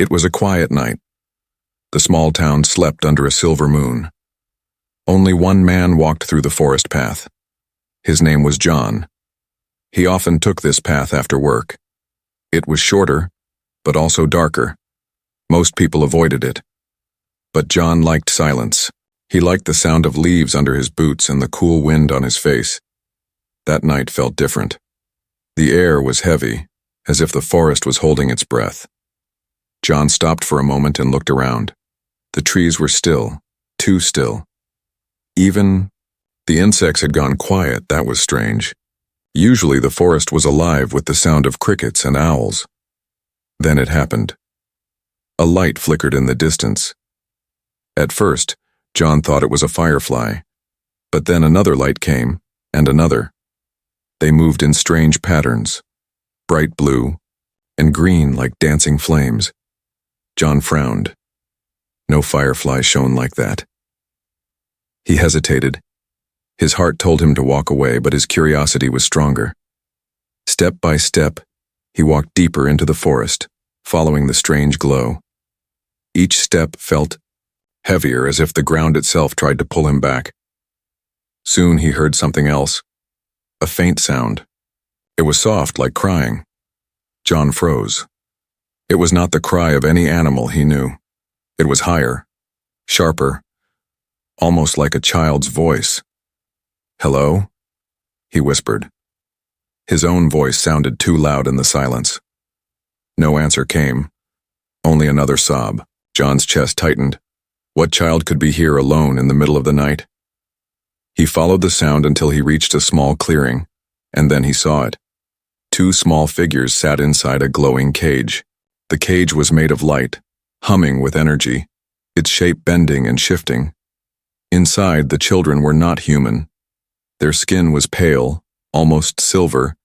It was a quiet night. The small town slept under a silver moon. Only one man walked through the forest path. His name was John. He often took this path after work. It was shorter, but also darker. Most people avoided it. But John liked silence. He liked the sound of leaves under his boots and the cool wind on his face. That night felt different. The air was heavy, as if the forest was holding its breath. John stopped for a moment and looked around. The trees were still, too still. Even the insects had gone quiet. That was strange. Usually the forest was alive with the sound of crickets and owls. Then it happened. A light flickered in the distance. At first, John thought it was a firefly, but then another light came, and another. They moved in strange patterns, bright blue and green like dancing flames. John frowned. No firefly shone like that. He hesitated. His heart told him to walk away, but his curiosity was stronger. Step by step, he walked deeper into the forest, following the strange glow. Each step felt heavier, as if the ground itself tried to pull him back. Soon he heard something else, a faint sound. It was soft, like crying. John froze. It was not the cry of any animal he knew. It was higher, sharper, almost like a child's voice. "Hello?" he whispered. His own voice sounded too loud in the silence. No answer came, only another sob. John's chest tightened. What child could be here alone in the middle of the night? He followed the sound until he reached a small clearing, and then he saw it. Two small figures sat inside a glowing cage. The cage was made of light, humming with energy, its shape bending and shifting. Inside, the children were not human. Their skin was pale, almost silver,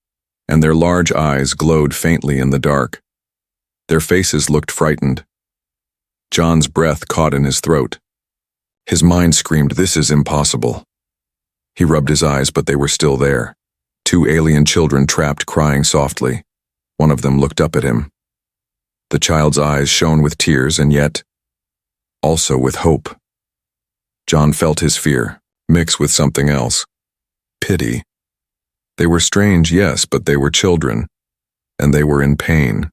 and their large eyes glowed faintly in the dark. Their faces looked frightened. John's breath caught in his throat. His mind screamed, "This is impossible." He rubbed his eyes, but they were still there. Two alien children trapped, crying softly. One of them looked up at him. The child's eyes shone with tears, and yet also with hope. John felt his fear mix with something else. Pity. They were strange, yes, but they were children, and they were in pain.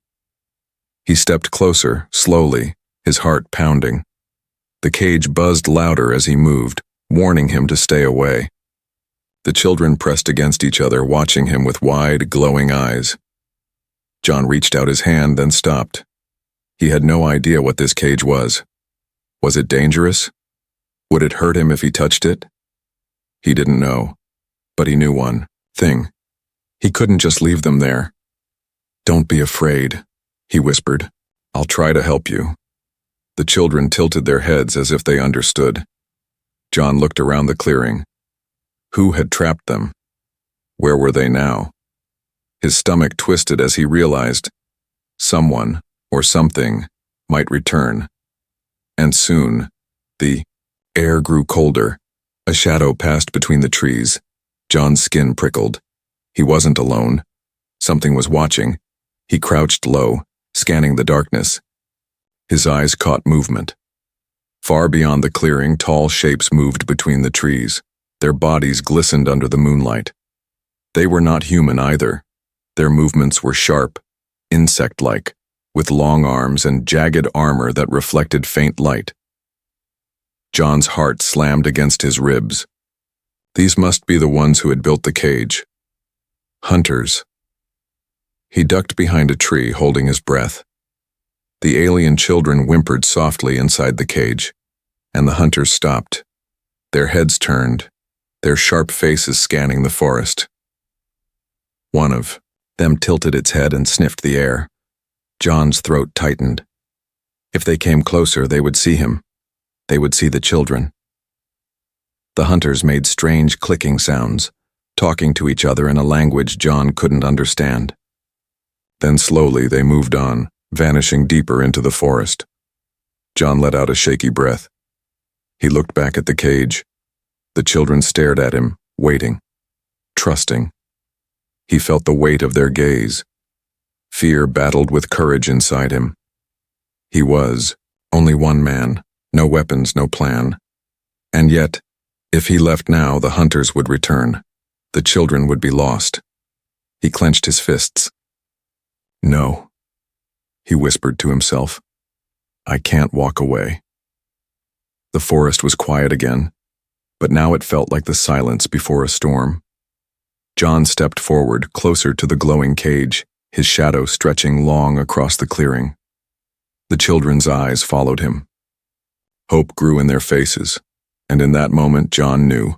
He stepped closer, slowly, his heart pounding. The cage buzzed louder as he moved, warning him to stay away. The children pressed against each other, watching him with wide, glowing eyes. John reached out his hand, then stopped. He had no idea what this cage was. Was it dangerous? Would it hurt him if he touched it? He didn't know, but he knew one thing. He couldn't just leave them there. "Don't be afraid," he whispered. "I'll try to help you." The children tilted their heads as if they understood. John looked around the clearing. Who had trapped them? Where were they now? His stomach twisted as he realized someone or something might return. And soon, the air grew colder. A shadow passed between the trees. John's skin prickled. He wasn't alone. Something was watching. He crouched low, scanning the darkness. His eyes caught movement. Far beyond the clearing, tall shapes moved between the trees. Their bodies glistened under the moonlight. They were not human either. Their movements were sharp, insect-like, with long arms and jagged armor that reflected faint light. John's heart slammed against his ribs. These must be the ones who had built the cage. Hunters. He ducked behind a tree, holding his breath. The alien children whimpered softly inside the cage, and the hunters stopped. Their heads turned, their sharp faces scanning the forest. One of them tilted its head and sniffed the air. John's throat tightened. If they came closer, they would see him. They would see the children. The hunters made strange clicking sounds, talking to each other in a language John couldn't understand. Then slowly they moved on, vanishing deeper into the forest. John let out a shaky breath. He looked back at the cage. The children stared at him, waiting, trusting. He felt the weight of their gaze. Fear battled with courage inside him. He was only one man, no weapons, no plan. And yet, if he left now, the hunters would return. The children would be lost. He clenched his fists. No, he whispered to himself. I can't walk away. The forest was quiet again, but now it felt like the silence before a storm. John stepped forward, closer to the glowing cage, his shadow stretching long across the clearing. The children's eyes followed him. Hope grew in their faces, and in that moment John knew.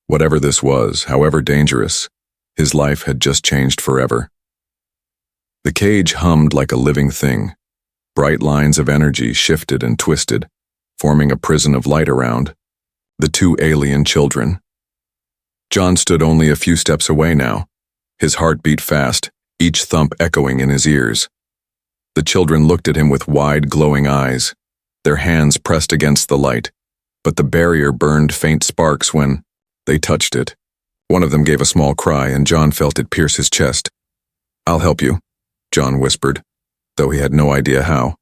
Whatever this was, however dangerous, his life had just changed forever. The cage hummed like a living thing. Bright lines of energy shifted and twisted, forming a prison of light around the two alien children. John stood only a few steps away now. His heart beat fast, each thump echoing in his ears. The children looked at him with wide, glowing eyes, their hands pressed against the light, but the barrier burned faint sparks when they touched it. One of them gave a small cry, and John felt it pierce his chest. I'll help you, John whispered, though he had no idea how.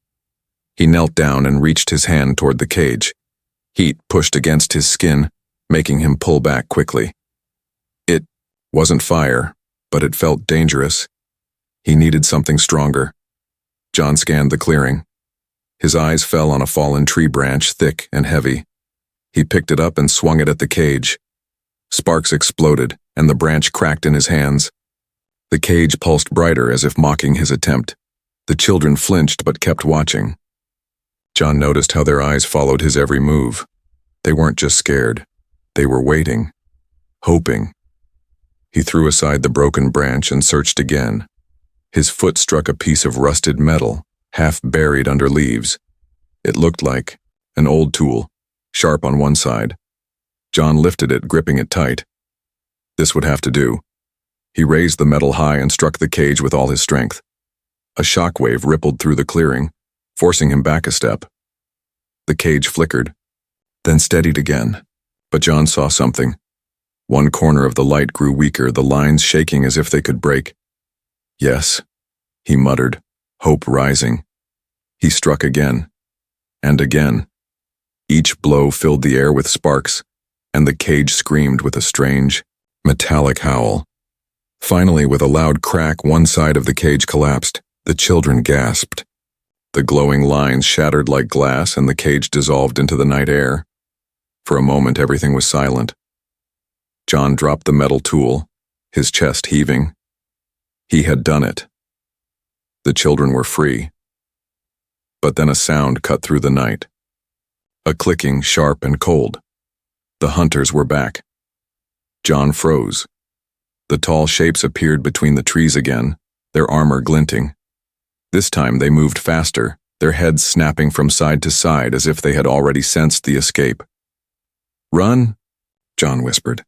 He knelt down and reached his hand toward the cage. Heat pushed against his skin, making him pull back quickly. It wasn't fire, but it felt dangerous. He needed something stronger. John scanned the clearing. His eyes fell on a fallen tree branch, thick and heavy. He picked it up and swung it at the cage. Sparks exploded, and the branch cracked in his hands. The cage pulsed brighter as if mocking his attempt. The children flinched but kept watching. John noticed how their eyes followed his every move. They weren't just scared. They were waiting, hoping. He threw aside the broken branch and searched again. His foot struck a piece of rusted metal, half buried under leaves. It looked like an old tool, sharp on one side. John lifted it, gripping it tight. This would have to do. He raised the metal high and struck the cage with all his strength. A shockwave rippled through the clearing, forcing him back a step. The cage flickered, then steadied again. But John saw something. One corner of the light grew weaker, the lines shaking as if they could break. Yes, he muttered, hope rising. He struck again, and again. Each blow filled the air with sparks, and the cage screamed with a strange, metallic howl. Finally, with a loud crack, one side of the cage collapsed. The children gasped. The glowing lines shattered like glass, and the cage dissolved into the night air. For a moment, everything was silent. John dropped the metal tool, his chest heaving. He had done it. The children were free. But then a sound cut through the night. A clicking, sharp and cold. The hunters were back. John froze. The tall shapes appeared between the trees again, their armor glinting. This time they moved faster, their heads snapping from side to side as if they had already sensed the escape. Run, John whispered,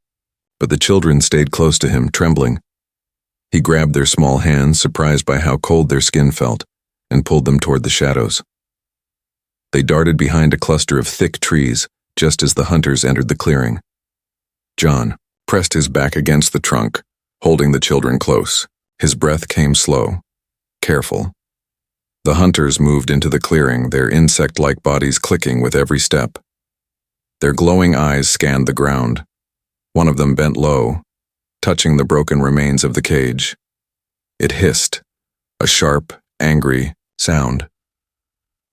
but the children stayed close to him, trembling. He grabbed their small hands, surprised by how cold their skin felt, and pulled them toward the shadows. They darted behind a cluster of thick trees, just as the hunters entered the clearing. John pressed his back against the trunk, holding the children close. His breath came slow, careful. The hunters moved into the clearing, their insect-like bodies clicking with every step. Their glowing eyes scanned the ground. One of them bent low, touching the broken remains of the cage. It hissed, a sharp, angry sound.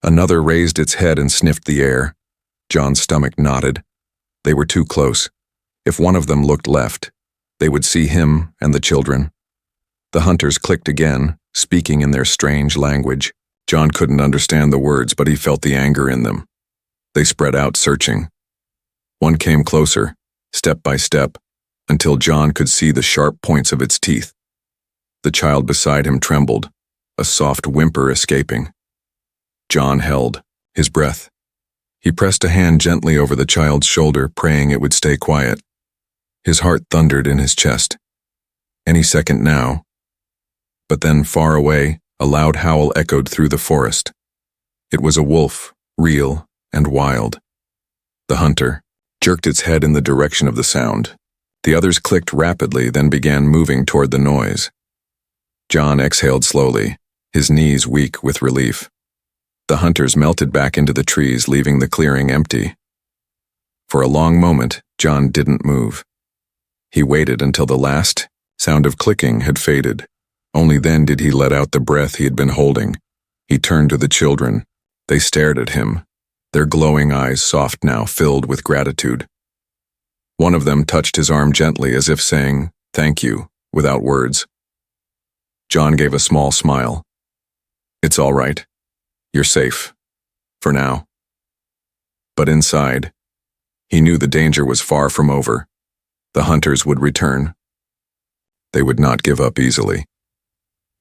Another raised its head and sniffed the air. John's stomach knotted. They were too close. If one of them looked left, they would see him and the children. The hunters clicked again, speaking in their strange language. John couldn't understand the words, but he felt the anger in them. They spread out, searching. One came closer, step by step, until John could see the sharp points of its teeth. The child beside him trembled, a soft whimper escaping. John held his breath. He pressed a hand gently over the child's shoulder, praying it would stay quiet. His heart thundered in his chest. Any second now. But then, far away, a loud howl echoed through the forest. It was a wolf, real and wild. The hunter jerked its head in the direction of the sound. The others clicked rapidly, then began moving toward the noise. John exhaled slowly, his knees weak with relief. The hunters melted back into the trees, leaving the clearing empty. For a long moment, John didn't move. He waited until the last sound of clicking had faded. Only then did he let out the breath he had been holding. He turned to the children. They stared at him, their glowing eyes soft now, filled with gratitude. One of them touched his arm gently, as if saying, "Thank you," without words. John gave a small smile. "It's all right. You're safe. For now." But inside, he knew the danger was far from over. The hunters would return. They would not give up easily.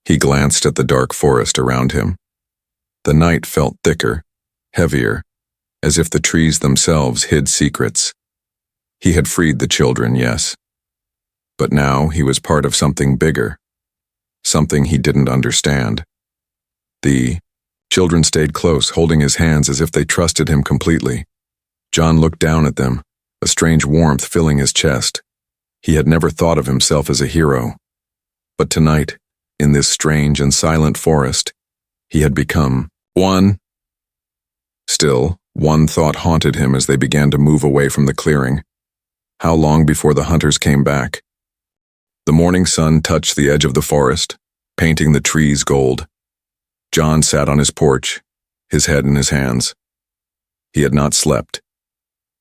He glanced at the dark forest around him. The night felt thicker, heavier, as if the trees themselves hid secrets. He had freed the children, yes. But now he was part of something bigger, something he didn't understand. The children stayed close, holding his hands as if they trusted him completely. John looked down at them, a strange warmth filling his chest. He had never thought of himself as a hero. But tonight, in this strange and silent forest, he had become one. Still, one thought haunted him as they began to move away from the clearing. How long before the hunters came back? The morning sun touched the edge of the forest, painting the trees gold. John sat on his porch, his head in his hands. He had not slept.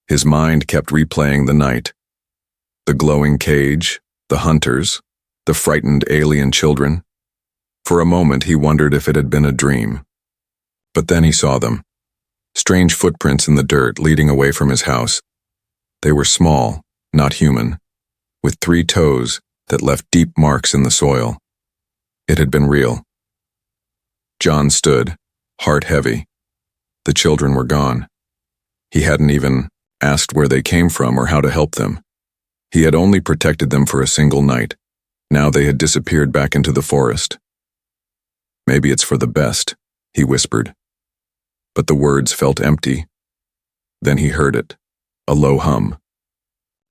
His mind kept replaying the night. The glowing cage, the hunters, the frightened alien children. For a moment he wondered if it had been a dream. But then he saw them. Strange footprints in the dirt leading away from his house. They were small, not human, with 3 toes that left deep marks in the soil. It had been real. John stood, heart heavy. The children were gone. He hadn't even asked where they came from or how to help them. He had only protected them for a single night. Now they had disappeared back into the forest. "Maybe it's for the best," he whispered. But the words felt empty. Then he heard it, a low hum.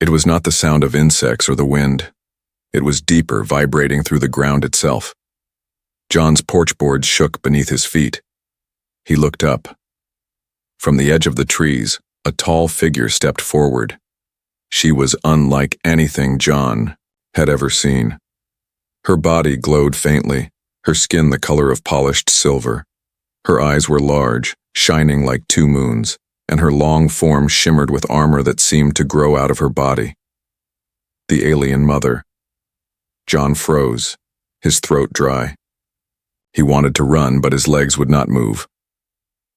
It was not the sound of insects or the wind. It was deeper, vibrating through the ground itself. John's porch boards shook beneath his feet. He looked up. From the edge of the trees, a tall figure stepped forward. She was unlike anything John had ever seen. Her body glowed faintly, her skin the color of polished silver. Her eyes were large, shining like 2 moons, and her long form shimmered with armor that seemed to grow out of her body. The alien mother. John froze, his throat dry. He wanted to run, but his legs would not move.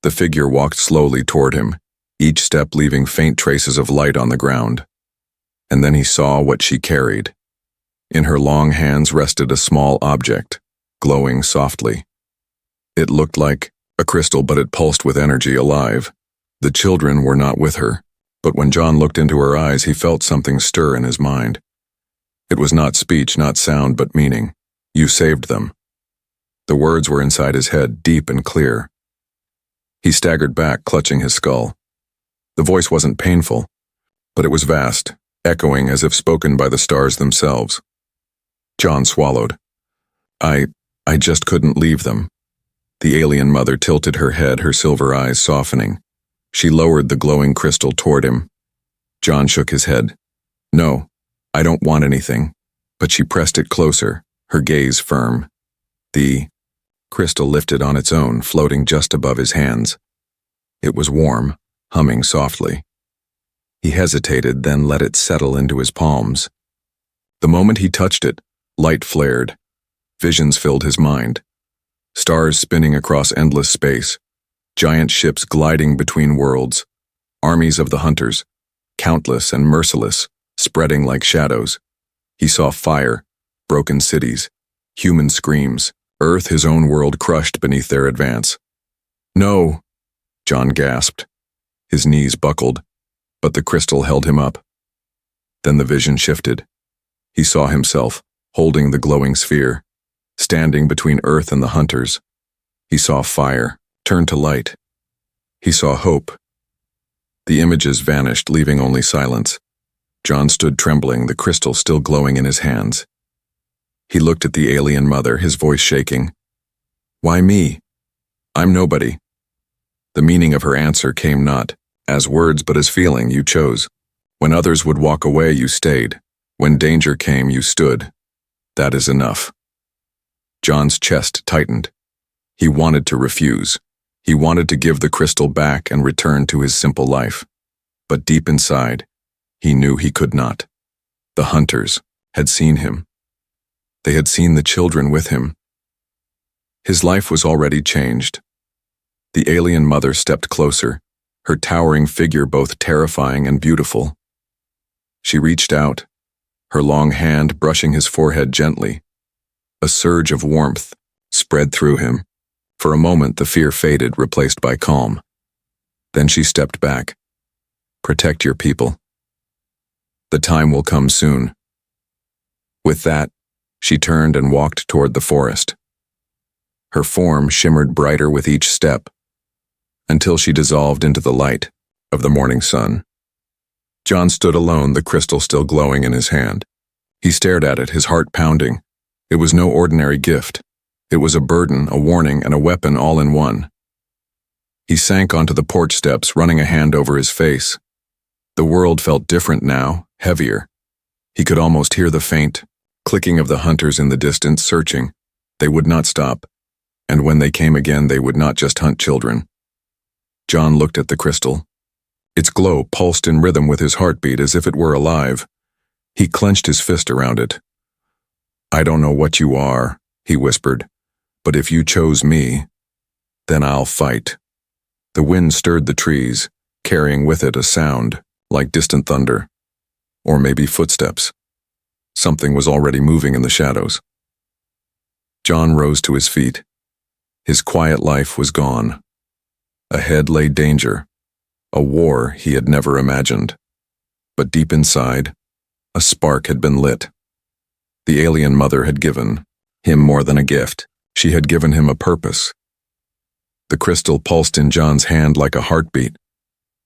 The figure walked slowly toward him, each step leaving faint traces of light on the ground. And then he saw what she carried. In her long hands rested a small object, glowing softly. It looked like a crystal, but it pulsed with energy, alive. The children were not with her, but when John looked into her eyes, he felt something stir in his mind. It was not speech, not sound, but meaning. "You saved them." The words were inside his head, deep and clear. He staggered back, clutching his skull. The voice wasn't painful, but it was vast, echoing as if spoken by the stars themselves. John swallowed. I just couldn't leave them." The alien mother tilted her head, her silver eyes softening. She lowered the glowing crystal toward him. John shook his head. "No, I don't want anything." But she pressed it closer, her gaze firm. The crystal lifted on its own, floating just above his hands. It was warm, humming softly. He hesitated, then let it settle into his palms. The moment he touched it, light flared. Visions filled his mind. Stars spinning across endless space, giant ships gliding between worlds, armies of the hunters, countless and merciless, spreading like shadows. He saw fire, broken cities, human screams, Earth, his own world, crushed beneath their advance. "No," John gasped. His knees buckled, but the crystal held him up. Then the vision shifted. He saw himself, holding the glowing sphere, standing between Earth and the hunters. He saw fire turn to light. He saw hope. The images vanished, leaving only silence. John stood trembling, the crystal still glowing in his hands. He looked at the alien mother, his voice shaking. "Why me? I'm nobody. The meaning of her answer came not as words but as feeling. You chose. When others would walk away, you stayed. When danger came, you stood. That is enough. John's chest tightened. He wanted to refuse. He wanted to give the crystal back and return to his simple life. But deep inside, he knew he could not. The hunters had seen him. They had seen the children with him. His life was already changed. The alien mother stepped closer, her towering figure both terrifying and beautiful. She reached out, her long hand brushing his forehead gently. A surge of warmth spread through him. For a moment, the fear faded, replaced by calm. Then she stepped back. Protect your people. The time will come soon. With that, she turned and walked toward the forest. Her form shimmered brighter with each step, until she dissolved into the light of the morning sun. John stood alone, the crystal still glowing in his hand. He stared at it, his heart pounding. It was no ordinary gift. It was a burden, a warning, and a weapon all in one. He sank onto the porch steps, running a hand over his face. The world felt different now, heavier. He could almost hear the faint clicking of the hunters in the distance, searching. They would not stop, and when they came again, they would not just hunt children. John looked at the crystal. Its glow pulsed in rhythm with his heartbeat as if it were alive. He clenched his fist around it. I don't know what you are, he whispered, but if you chose me, then I'll fight. The wind stirred the trees, carrying with it a sound like distant thunder, or maybe footsteps. Something was already moving in the shadows. John rose to his feet. His quiet life was gone. Ahead lay danger, a war he had never imagined. But deep inside, a spark had been lit. The alien mother had given him more than a gift. She had given him a purpose. The crystal pulsed in John's hand like a heartbeat.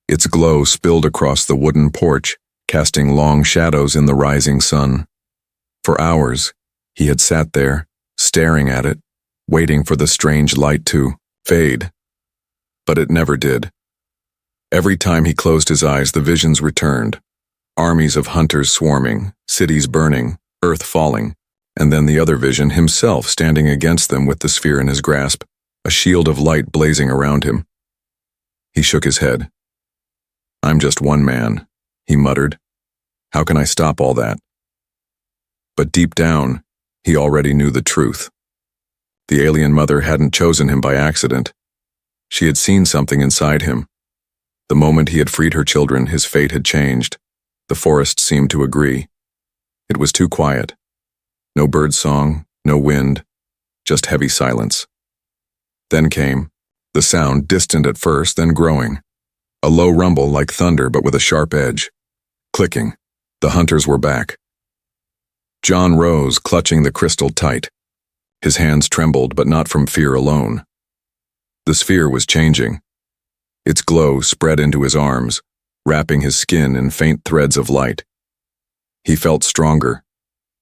Its glow spilled across the wooden porch, casting long shadows in the rising sun. For hours, he had sat there, staring at it, waiting for the strange light to fade. But it never did. Every time he closed his eyes, the visions returned. Armies of hunters swarming, cities burning, earth falling, and then the other vision, himself standing against them with the sphere in his grasp, a shield of light blazing around him. He shook his head. I'm just one man, he muttered. How can I stop all that? But deep down, he already knew the truth. The alien mother hadn't chosen him by accident. She had seen something inside him. The moment he had freed her children, his fate had changed. The forest seemed to agree. It was too quiet. No bird song, no wind, just heavy silence. Then came the sound, distant at first, then growing. A low rumble like thunder, but with a sharp edge. Clicking. The hunters were back. John rose, clutching the crystal tight. His hands trembled, but not from fear alone. The sphere was changing. Its glow spread into his arms, wrapping his skin in faint threads of light. He felt stronger,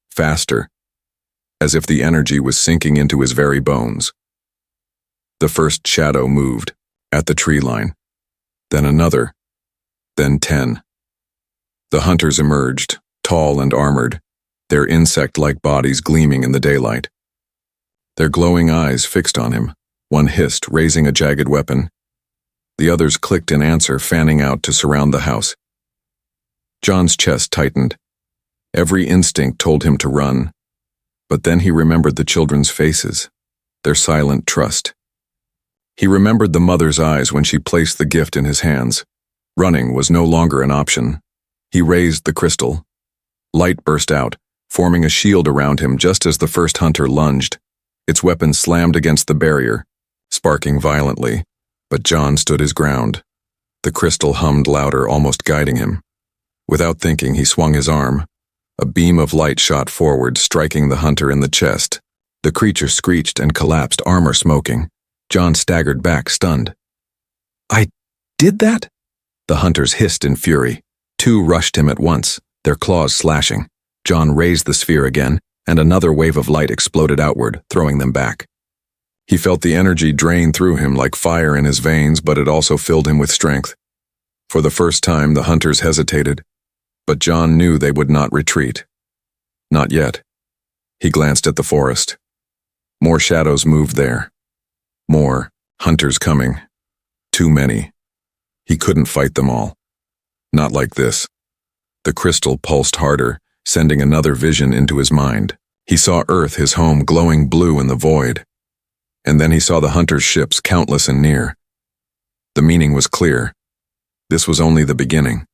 faster, as if the energy was sinking into his very bones. The first shadow moved, at the tree line. Then another, then 10. The hunters emerged, tall and armored, their insect-like bodies gleaming in the daylight. Their glowing eyes fixed on him. One hissed, raising a jagged weapon. The others clicked in answer, fanning out to surround the house. John's chest tightened. Every instinct told him to run. But then he remembered the children's faces, their silent trust. He remembered the mother's eyes when she placed the gift in his hands. Running was no longer an option. He raised the crystal. Light burst out, forming a shield around him just as the first hunter lunged. Its weapon slammed against the barrier, sparking violently, but John stood his ground. The crystal hummed louder, almost guiding him. Without thinking, he swung his arm. A beam of light shot forward, striking the hunter in the chest. The creature screeched and collapsed, armor smoking. John staggered back, stunned. I did that? The hunters hissed in fury. Two rushed him at once, their claws slashing. John raised the sphere again, and another wave of light exploded outward, throwing them back. He felt the energy drain through him like fire in his veins, but it also filled him with strength. For the first time, the hunters hesitated, but John knew they would not retreat. Not yet. He glanced at the forest. More shadows moved there. More hunters coming. Too many. He couldn't fight them all. Not like this. The crystal pulsed harder, sending another vision into his mind. He saw Earth, his home, glowing blue in the void. And then he saw the hunters' ships, countless and near. The meaning was clear. This was only the beginning.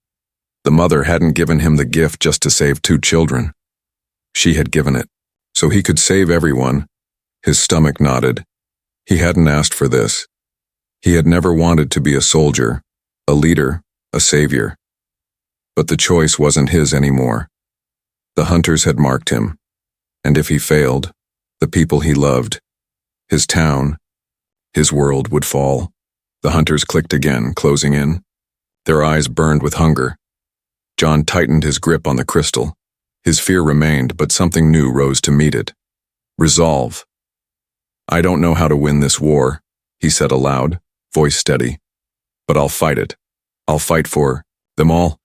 The mother hadn't given him the gift just to save 2 children. She had given it, so he could save everyone. His stomach nodded. He hadn't asked for this. He had never wanted to be a soldier, a leader, a savior. But the choice wasn't his anymore. The hunters had marked him, and if he failed, the people he loved, his town, his world would fall. The hunters clicked again, closing in. Their eyes burned with hunger. John tightened his grip on the crystal. His fear remained, but something new rose to meet it. Resolve. "I don't know how to win this war," he said aloud, voice steady. "But I'll fight it. I'll fight for them all."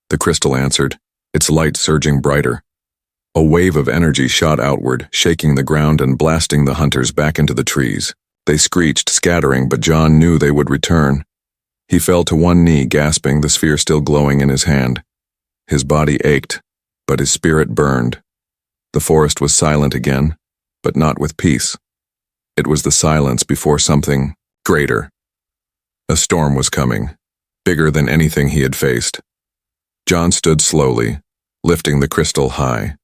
The crystal answered, its light surging brighter. A wave of energy shot outward, shaking the ground and blasting the hunters back into the trees. They screeched, scattering, but John knew they would return. He fell to one knee, gasping, the sphere still glowing in his hand. His body ached, but his spirit burned. The forest was silent again, but not with peace. It was the silence before something greater. A storm was coming, bigger than anything he had faced. John stood slowly, lifting the crystal high.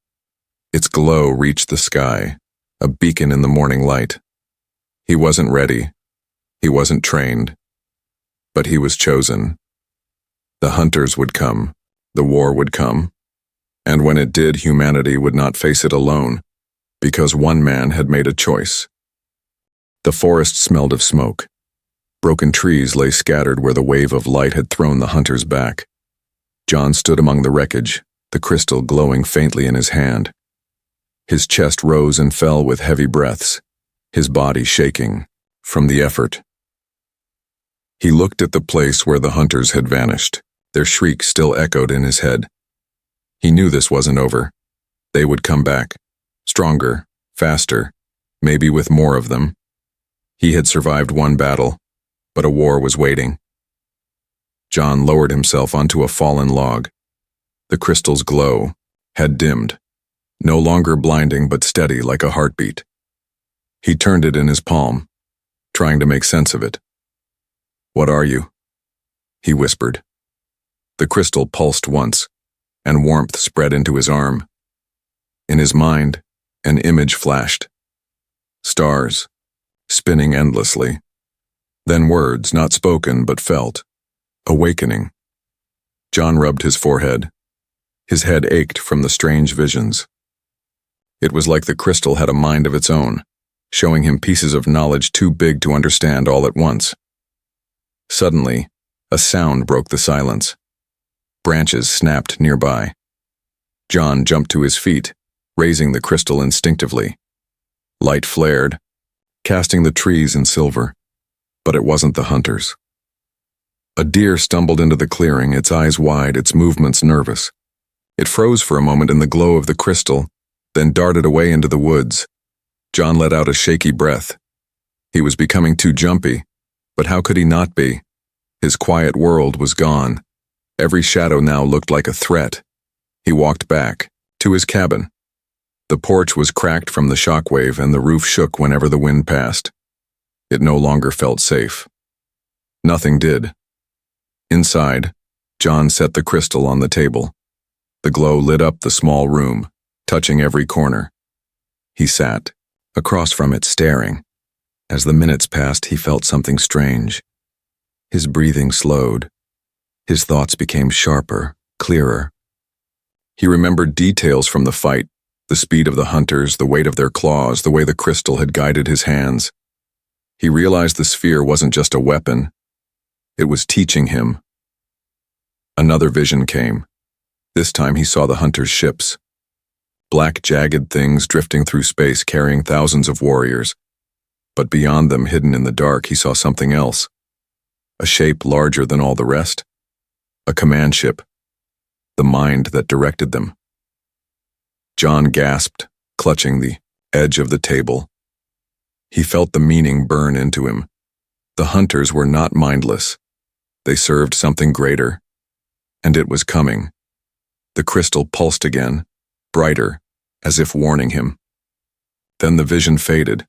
Its glow reached the sky, a beacon in the morning light. He wasn't ready. He wasn't trained. But he was chosen. The hunters would come. The war would come. And when it did, humanity would not face it alone, because one man had made a choice. The forest smelled of smoke. Broken trees lay scattered where the wave of light had thrown the hunters back. John stood among the wreckage, the crystal glowing faintly in his hand. His chest rose and fell with heavy breaths, his body shaking from the effort. He looked at the place where the hunters had vanished. Their shrieks still echoed in his head. He knew this wasn't over. They would come back, stronger, faster, maybe with more of them. He had survived one battle, but a war was waiting. John lowered himself onto a fallen log. The crystal's glow had dimmed, no longer blinding but steady like a heartbeat. He turned it in his palm, trying to make sense of it. "What are you?" he whispered. The crystal pulsed once, and warmth spread into his arm. In his mind, an image flashed. Stars, spinning endlessly. Then words, not spoken but felt. Awakening. John rubbed his forehead. His head ached from the strange visions. It was like the crystal had a mind of its own, showing him pieces of knowledge too big to understand all at once. Suddenly, a sound broke the silence. Branches snapped nearby. John jumped to his feet, raising the crystal instinctively. Light flared, casting the trees in silver, but it wasn't the hunters. A deer stumbled into the clearing, its eyes wide, its movements nervous. It froze for a moment in the glow of the crystal, then darted away into the woods. John let out a shaky breath. He was becoming too jumpy, but how could he not be? His quiet world was gone. Every shadow now looked like a threat. He walked back, to his cabin. The porch was cracked from the shockwave and the roof shook whenever the wind passed. It no longer felt safe. Nothing did. Inside, John set the crystal on the table. The glow lit up the small room, touching every corner. He sat, across from it, staring. As the minutes passed, he felt something strange. His breathing slowed. His thoughts became sharper, clearer. He remembered details from the fight, the speed of the hunters, the weight of their claws, the way the crystal had guided his hands. He realized the sphere wasn't just a weapon. It was teaching him. Another vision came. This time he saw the hunters' ships. Black, jagged things drifting through space carrying thousands of warriors. But beyond them, hidden in the dark, he saw something else. A shape larger than all the rest. A command ship. The mind that directed them. John gasped, clutching the edge of the table. He felt the meaning burn into him. The hunters were not mindless. They served something greater. And it was coming. The crystal pulsed again, brighter, as if warning him. Then the vision faded.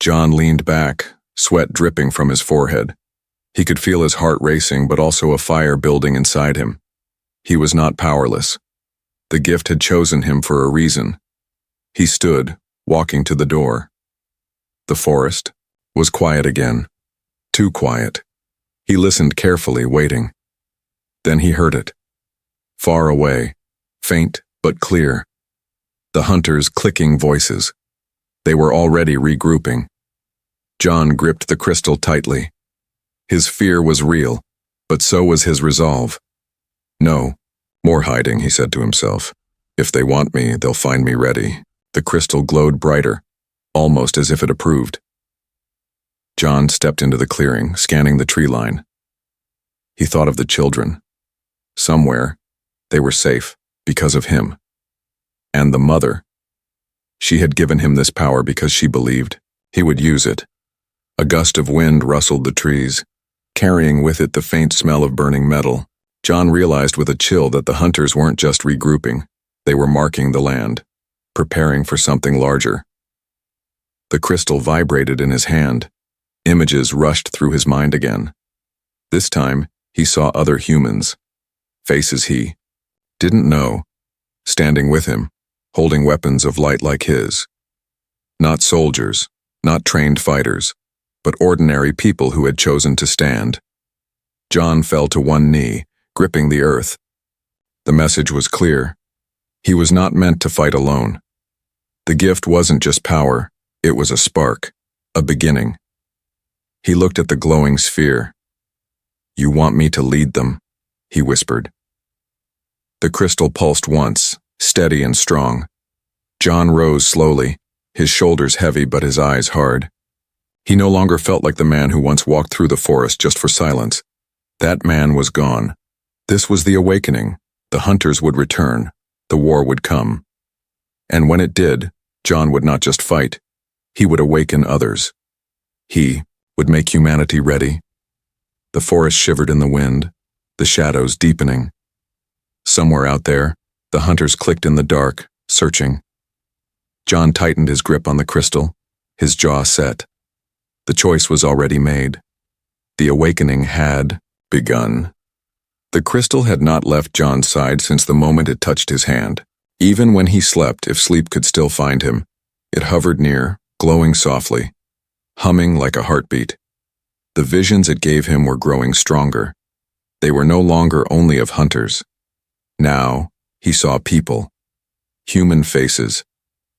John leaned back, sweat dripping from his forehead. He could feel his heart racing, but also a fire building inside him. He was not powerless. The gift had chosen him for a reason. He stood, walking to the door. The forest was quiet again. Too quiet. He listened carefully, waiting. Then he heard it. Far away, faint but clear. The hunters' clicking voices. They were already regrouping. John gripped the crystal tightly. His fear was real, but so was his resolve. No, more hiding, he said to himself. If they want me, they'll find me ready. The crystal glowed brighter, almost as if it approved. John stepped into the clearing, scanning the tree line. He thought of the children. Somewhere, they were safe because of him. And the mother. She had given him this power because she believed he would use it. A gust of wind rustled the trees, carrying with it the faint smell of burning metal. John realized with a chill that the hunters weren't just regrouping. They were marking the land, preparing for something larger. The crystal vibrated in his hand. Images rushed through his mind again. This time, he saw other humans. Faces he didn't know, standing with him, holding weapons of light like his. Not soldiers, not trained fighters, but ordinary people who had chosen to stand. John fell to one knee, gripping the earth. The message was clear. He was not meant to fight alone. The gift wasn't just power, it was a spark, a beginning. He looked at the glowing sphere. "You want me to lead them," he whispered. The crystal pulsed once, steady and strong. John rose slowly, his shoulders heavy but his eyes hard. He no longer felt like the man who once walked through the forest just for silence. That man was gone. This was the awakening. The hunters would return. The war would come. And when it did, John would not just fight. He would awaken others. He would make humanity ready. The forest shivered in the wind, the shadows deepening. Somewhere out there, the hunters clicked in the dark, searching. John tightened his grip on the crystal, his jaw set. The choice was already made. The awakening had begun. The crystal had not left John's side since the moment it touched his hand. Even when he slept, if sleep could still find him, it hovered near, glowing softly, humming like a heartbeat. The visions it gave him were growing stronger. They were no longer only of hunters. Now, he saw people. Human faces.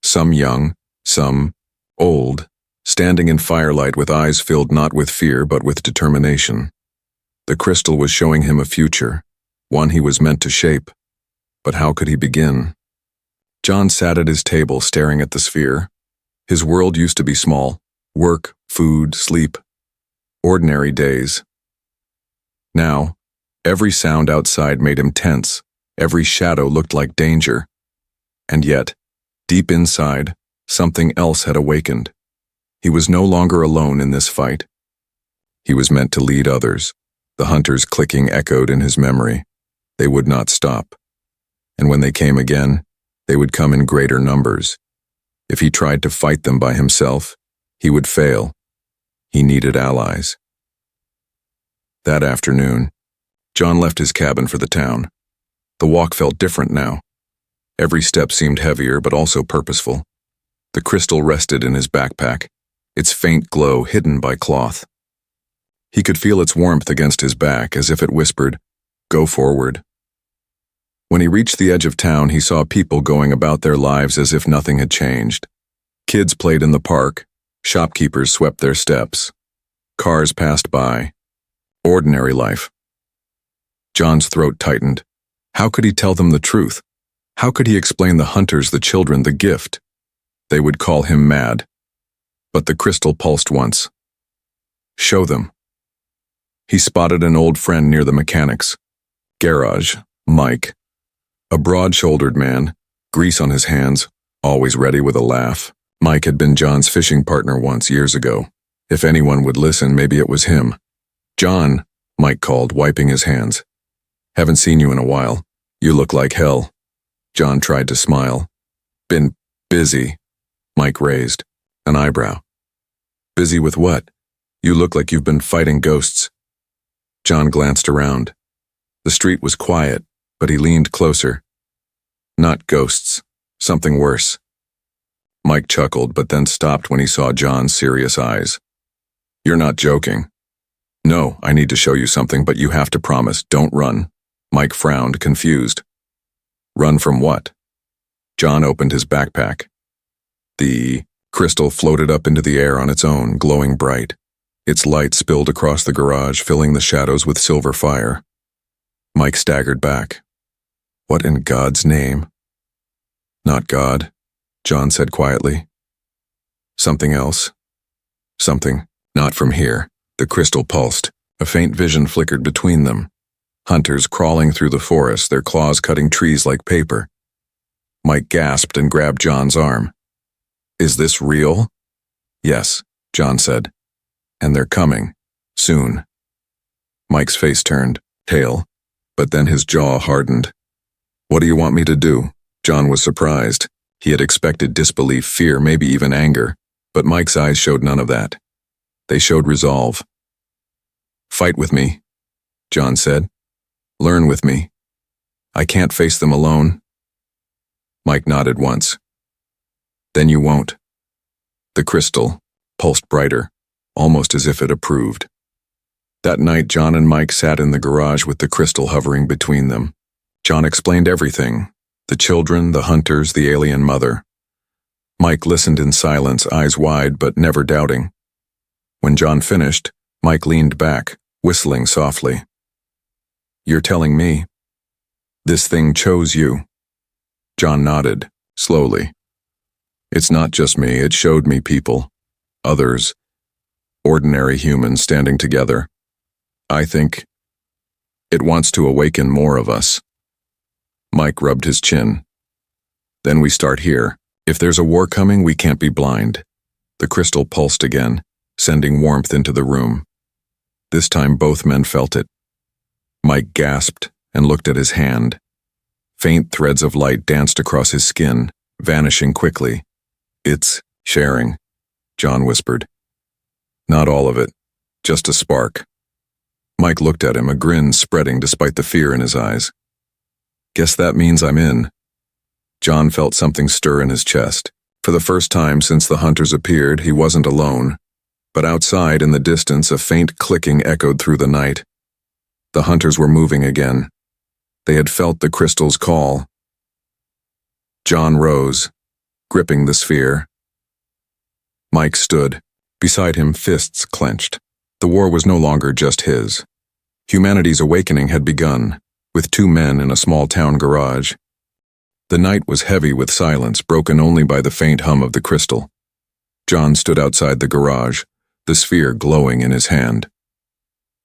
Some young, some old, standing in firelight with eyes filled not with fear but with determination. The crystal was showing him a future, one he was meant to shape. But how could he begin? John sat at his table staring at the sphere. His world used to be small. Work, food, sleep. Ordinary days. Now, every sound outside made him tense. Every shadow looked like danger. And yet, deep inside, something else had awakened. He was no longer alone in this fight. He was meant to lead others. The hunters' clicking echoed in his memory. They would not stop. And when they came again, they would come in greater numbers. If he tried to fight them by himself, he would fail. He needed allies. That afternoon, John left his cabin for the town. The walk felt different now. Every step seemed heavier but also purposeful. The crystal rested in his backpack, its faint glow hidden by cloth. He could feel its warmth against his back as if it whispered, "Go forward." When he reached the edge of town, he saw people going about their lives as if nothing had changed. Kids played in the park. Shopkeepers swept their steps. Cars passed by. Ordinary life. John's throat tightened. How could he tell them the truth? How could he explain the hunters, the children, the gift? They would call him mad. But the crystal pulsed once. Show them. He spotted an old friend near the mechanics' garage, Mike. A broad-shouldered man, grease on his hands, always ready with a laugh. Mike had been John's fishing partner once years ago. If anyone would listen, maybe it was him. "John," Mike called, wiping his hands. "Haven't seen you in a while. You look like hell." John tried to smile. "Been busy," Mike raised an eyebrow. "Busy with what? You look like you've been fighting ghosts." John glanced around. The street was quiet, but he leaned closer. "Not ghosts. Something worse." Mike chuckled, but then stopped when he saw John's serious eyes. "You're not joking." "No, I need to show you something, but you have to promise. Don't run." Mike frowned, confused. "Run from what?" John opened his backpack. The crystal floated up into the air on its own, glowing bright. Its light spilled across the garage, filling the shadows with silver fire. Mike staggered back. "What in God's name?" "Not God," John said quietly. "Something else. Something not from here." The crystal pulsed. A faint vision flickered between them. Hunters crawling through the forest, their claws cutting trees like paper. Mike gasped and grabbed John's arm. "Is this real?" "Yes," John said. "And they're coming. Soon." Mike's face turned pale, but then his jaw hardened. "What do you want me to do?" John was surprised. He had expected disbelief, fear, maybe even anger, but Mike's eyes showed none of that. They showed resolve. "Fight with me," John said. "Learn with me. I can't face them alone." Mike nodded once. "Then you won't." The crystal pulsed brighter, almost as if it approved. That night, John and Mike sat in the garage with the crystal hovering between them. John explained everything: the children, the hunters, the alien mother. Mike listened in silence, eyes wide but never doubting. When John finished, Mike leaned back, whistling softly. "You're telling me this thing chose you?" John nodded, slowly. "It's not just me, it showed me people. Others. Ordinary humans standing together. I think it wants to awaken more of us." Mike rubbed his chin. "Then we start here. If there's a war coming, we can't be blind." The crystal pulsed again, sending warmth into the room. This time both men felt it. Mike gasped and looked at his hand. Faint threads of light danced across his skin, vanishing quickly. "It's sharing," John whispered. "Not all of it, just a spark." Mike looked at him, a grin spreading despite the fear in his eyes. "Guess that means I'm in." John felt something stir in his chest. For the first time since the hunters appeared, he wasn't alone. But outside, in the distance, a faint clicking echoed through the night. The hunters were moving again. They had felt the crystal's call. John rose, gripping the sphere. Mike stood. Beside him, fists clenched. The war was no longer just his. Humanity's awakening had begun, with two men in a small-town garage. The night was heavy with silence, broken only by the faint hum of the crystal. John stood outside the garage, the sphere glowing in his hand.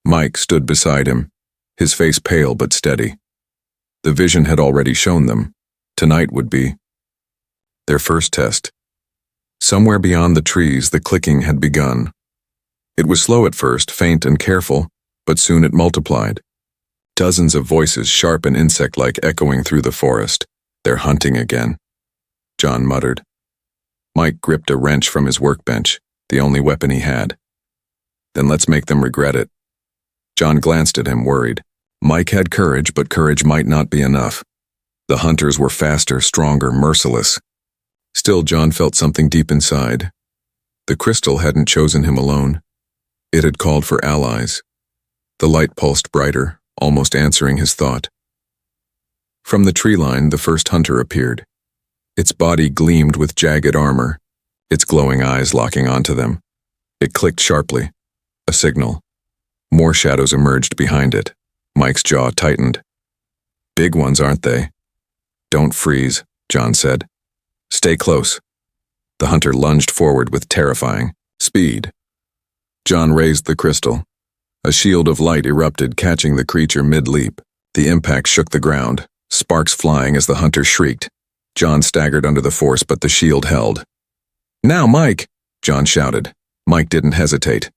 Mike stood beside him, his face pale but steady. The vision had already shown them. Tonight would be their first test. Somewhere beyond the trees, the clicking had begun. It was slow at first, faint and careful, but soon it multiplied. Dozens of voices, sharp and insect-like, echoing through the forest. "They're hunting again," John muttered. Mike gripped a wrench from his workbench, the only weapon he had. "Then let's make them regret it." John glanced at him, worried. Mike had courage, but courage might not be enough. The hunters were faster, stronger, merciless. Still, John felt something deep inside. The crystal hadn't chosen him alone. It had called for allies. The light pulsed brighter, almost answering his thought. From the tree line, the first hunter appeared. Its body gleamed with jagged armor, its glowing eyes locking onto them. It clicked sharply. A signal. More shadows emerged behind it. Mike's jaw tightened. "Big ones, aren't they?" "Don't freeze," John said. "Stay close." The hunter lunged forward with terrifying, Speed. John raised the crystal. A shield of light erupted, catching the creature mid-leap. The impact shook the ground, sparks flying as the hunter shrieked. John staggered under the force, but the shield held. "Now, Mike!" John shouted. Mike didn't hesitate.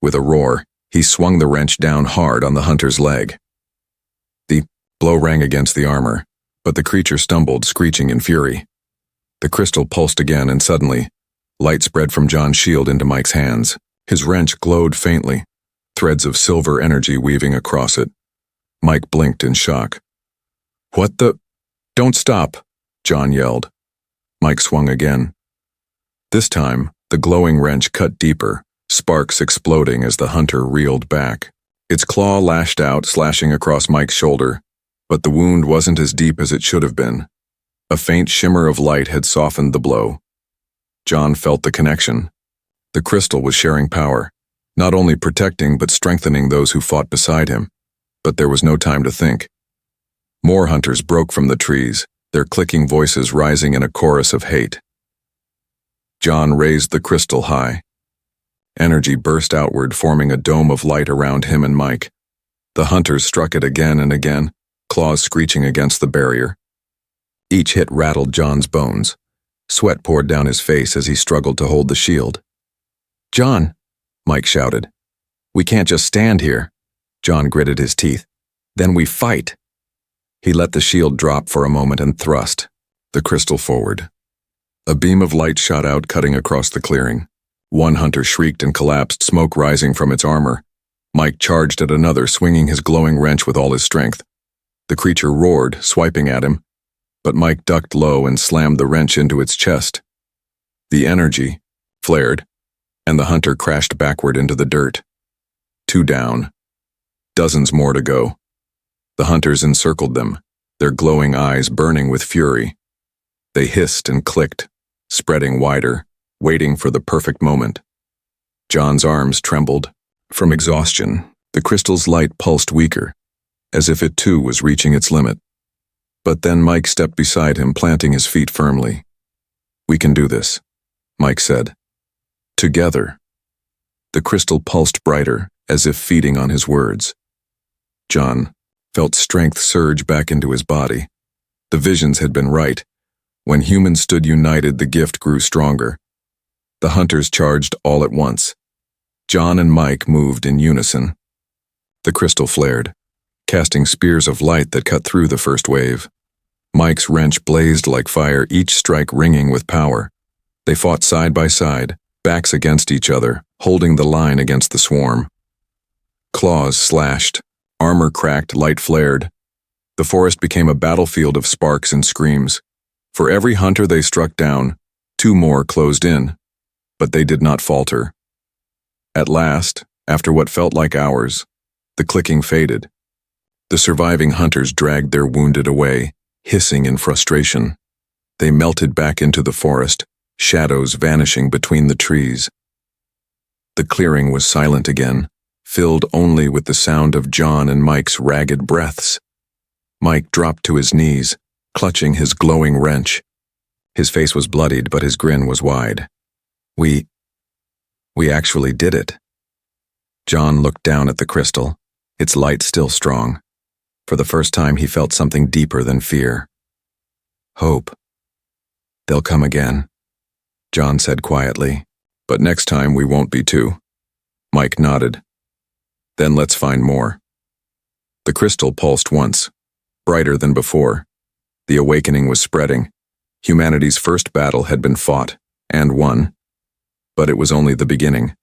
With a roar, he swung the wrench down hard on the hunter's leg. The blow rang against the armor, but the creature stumbled, screeching in fury. The crystal pulsed again, and suddenly, light spread from John's shield into Mike's hands. His wrench glowed faintly, threads of silver energy weaving across it. Mike blinked in shock. "What the—" "Don't stop!" John yelled. Mike swung again. This time, the glowing wrench cut deeper, sparks exploding as the hunter reeled back. Its claw lashed out, slashing across Mike's shoulder, but the wound wasn't as deep as it should have been. A faint shimmer of light had softened the blow. John felt the connection. The crystal was sharing power, not only protecting but strengthening those who fought beside him. But there was no time to think. More hunters broke from the trees, their clicking voices rising in a chorus of hate. John raised the crystal high. Energy burst outward, forming a dome of light around him and Mike. The hunters struck it again and again, claws screeching against the barrier. Each hit rattled John's bones. Sweat poured down his face as he struggled to hold the shield. "John," Mike shouted. "We can't just stand here." John gritted his teeth. "Then we fight." He let the shield drop for a moment and thrust the crystal forward. A beam of light shot out, cutting across the clearing. One hunter shrieked and collapsed, smoke rising from its armor. Mike charged at another, swinging his glowing wrench with all his strength. The creature roared, swiping at him, but Mike ducked low and slammed the wrench into its chest. The energy flared, and the hunter crashed backward into the dirt. 2 down. Dozens more to go. The hunters encircled them, their glowing eyes burning with fury. They hissed and clicked, spreading wider, waiting for the perfect moment. John's arms trembled. From exhaustion, the crystal's light pulsed weaker, as if it too was reaching its limit. But then Mike stepped beside him, planting his feet firmly. "We can do this," Mike said. "Together." The crystal pulsed brighter, as if feeding on his words. John felt strength surge back into his body. The visions had been right. When humans stood united, the gift grew stronger. The hunters charged all at once. John and Mike moved in unison. The crystal flared, casting spears of light that cut through the first wave. Mike's wrench blazed like fire, each strike ringing with power. They fought side by side, backs against each other, holding the line against the swarm. Claws slashed, armor cracked, light flared. The forest became a battlefield of sparks and screams. For every hunter they struck down, 2 more closed in, but they did not falter. At last, after what felt like hours, the clicking faded. The surviving hunters dragged their wounded away, hissing in frustration. They melted back into the forest, shadows vanishing between the trees. The clearing was silent again, filled only with the sound of John and Mike's ragged breaths. Mike dropped to his knees, clutching his glowing wrench. His face was bloodied, but his grin was wide. We actually did it." John looked down at the crystal, its light still strong. For the first time, he felt something deeper than fear. Hope. "They'll come again," John said quietly. "But next time we won't be 2. Mike nodded. "Then let's find more." The crystal pulsed once, brighter than before. The awakening was spreading. Humanity's first battle had been fought, and won. But it was only the beginning.